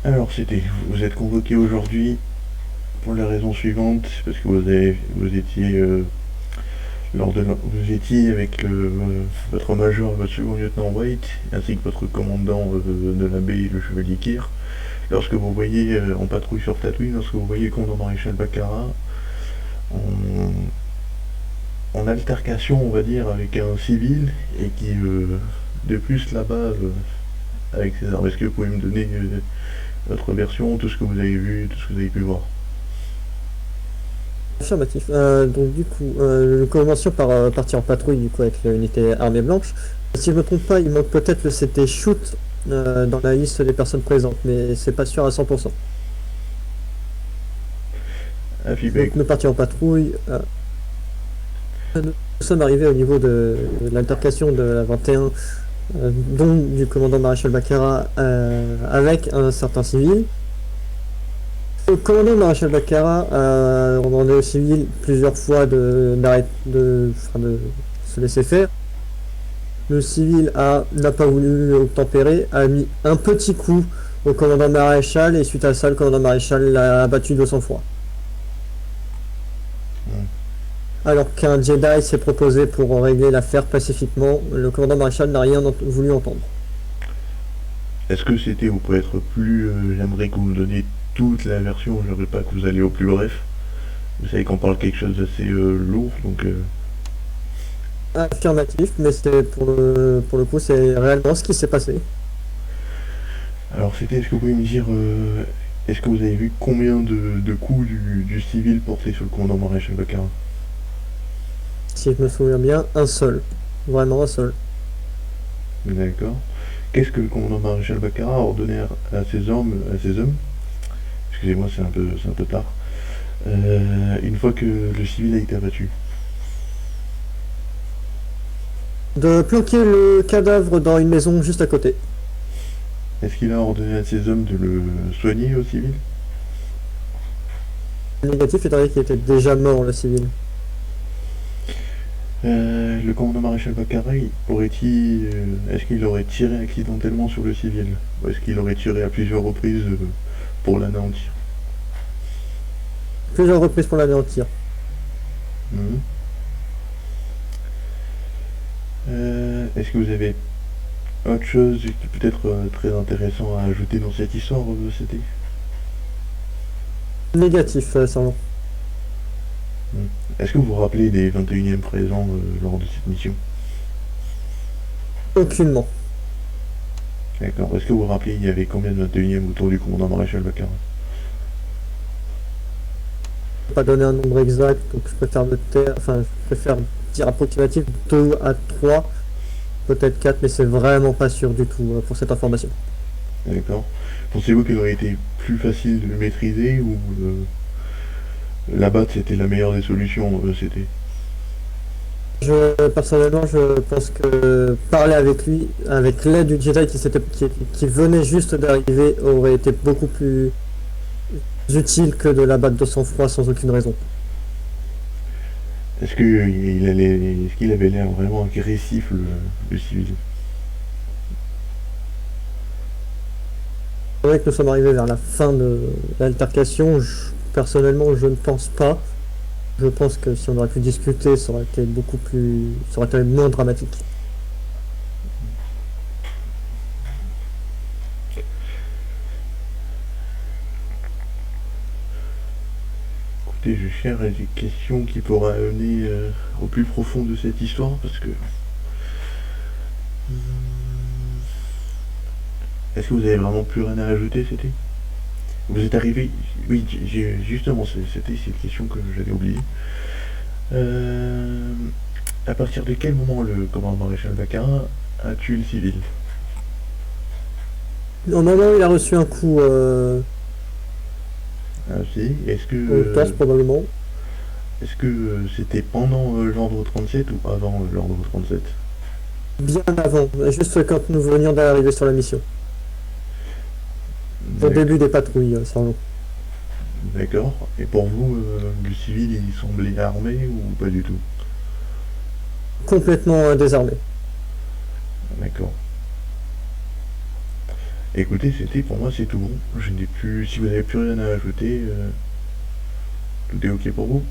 Alors, vous êtes convoqué aujourd'hui pour la raison suivante, parce que vous étiez vous étiez avec votre major, votre second lieutenant White, ainsi que votre commandant de la baie, le chevalier Kir, lorsque vous voyez en patrouille sur Tatooine, lorsque vous voyez le commandant maréchal Baccarat en, en altercation, on va dire, avec un civil, et qui, de plus, là-bas, avec ses armes. Est-ce que vous pouvez me donner votre version, tout ce que vous avez vu, tout ce que vous avez pu voir? Affirmatif. Donc du coup, le convention par partir en patrouille du coup avec l'unité armée blanche. Si je me trompe pas, il manque peut-être le CT shoot dans la liste des personnes présentes, mais c'est pas sûr à 100%. Ah, Donc feedback. nous partions en patrouille. Nous sommes arrivés au niveau de l'altercation de la 21, dont du commandant maréchal Baccarat avec un certain civil. Le commandant maréchal Baccarat a demandé aux civils plusieurs fois de se laisser faire. Le civil n'a pas voulu obtempérer, a mis un petit coup au commandant maréchal et suite à ça, le commandant maréchal l'a abattu de sang-froid. Hmm. Alors qu'un Jedi s'est proposé pour régler l'affaire pacifiquement, le commandant maréchal n'a rien voulu entendre. Est-ce que c'était, vous pouvez être plus, j'aimerais que vous me donniez toute la version, je ne veux pas que vous alliez au plus bref. Vous savez qu'on parle quelque chose d'assez lourd, donc Affirmatif, mais c'est pour le coup, c'est réellement ce qui s'est passé. alors c'était, est-ce que vous pouvez me dire, est-ce que vous avez vu combien de coups du civil porté sur le commandant maréchal Baccarat? Si je me souviens bien, un seul. Vraiment un seul. D'accord. Qu'est-ce que le commandant maréchal Baccarat a ordonné à ses hommes, excusez-moi c'est un peu tard, une fois que le civil a été abattu? De planquer le cadavre dans une maison juste à côté. Est-ce qu'il a ordonné à ses hommes de le soigner au civil? Négatif étant donné qu'il était déjà mort, le civil. Le commandant maréchal Baccarat aurait-il, est-ce qu'il aurait tiré accidentellement sur le civil? Ou est-ce qu'il aurait tiré à plusieurs reprises pour l'anéantir? Plusieurs reprises pour l'anéantir. Mhm. Est-ce que vous avez autre chose qui peut être très intéressant à ajouter dans cette histoire, c'était? Négatif, sergent. Mhm. Est-ce que vous vous rappelez des 21e présents lors de cette mission? Aucunement. D'accord. Est-ce que vous vous rappelez, il y avait combien de 21e autour du commandant maréchal Baccarat? Je ne peux pas donner un nombre exact, donc je préfère me taire, enfin, je préfère dire approximatif 2 à 3, peut-être 4, mais c'est vraiment pas sûr du tout pour cette information. D'accord. Pensez-vous qu'il aurait été plus facile de le maîtriser ou l'abattre c'était la meilleure des solutions, c'était? Personnellement, je pense que parler avec lui, avec l'aide du Jedi qui venait juste d'arriver, aurait été beaucoup plus utile que de l'abattre de sang-froid sans aucune raison. Est-ce qu'il avait l'air vraiment agressif, le civil? C'est vrai que nous sommes arrivés vers la fin de l'altercation. Personnellement, je ne pense pas. Je pense que si on aurait pu discuter, ça aurait été ça aurait été moins dramatique. Écoutez, je cherche des questions qui pourraient amener au plus profond de cette histoire parce que. Est-ce que vous avez vraiment plus rien à ajouter, c'était? Vous êtes arrivé. Oui, justement, c'était cette question que j'avais oubliée. Euh, à partir de quel moment le commandant maréchal Baccarat a tué le civil? Au moment où il a reçu un coup Ah, si. au torse, probablement, Est-ce que c'était pendant l'ordre 37 ou avant l'ordre 37? bien avant, juste quand nous venions d'arriver sur la mission, au début des patrouilles, sergent. D'accord. Et pour vous, le civil, il semblait armé ou pas du tout? Complètement désarmé. D'accord. Écoutez, c'était pour moi c'est tout bon. Je n'ai plus. Si vous n'avez plus rien à ajouter, tout est ok pour vous?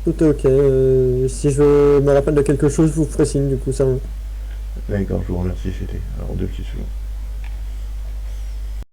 Tout est ok. Si je me rappelle de quelque chose, je vous ferai signe, du coup, ça. D'accord, je vous remercie, c'était. Alors deux questions.